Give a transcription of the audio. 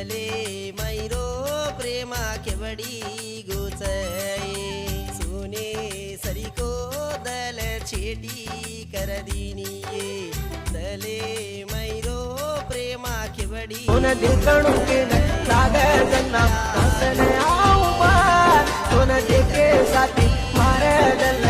दले मैरो प्रेमा केवडी गोचये सोने सरीको दल छेटी कर दीनिये दले मैरो प्रेमा केवडी सोन देखणु के लागे जन्ना हसने आऊं बार सोन देखे साथी मारे जन्ना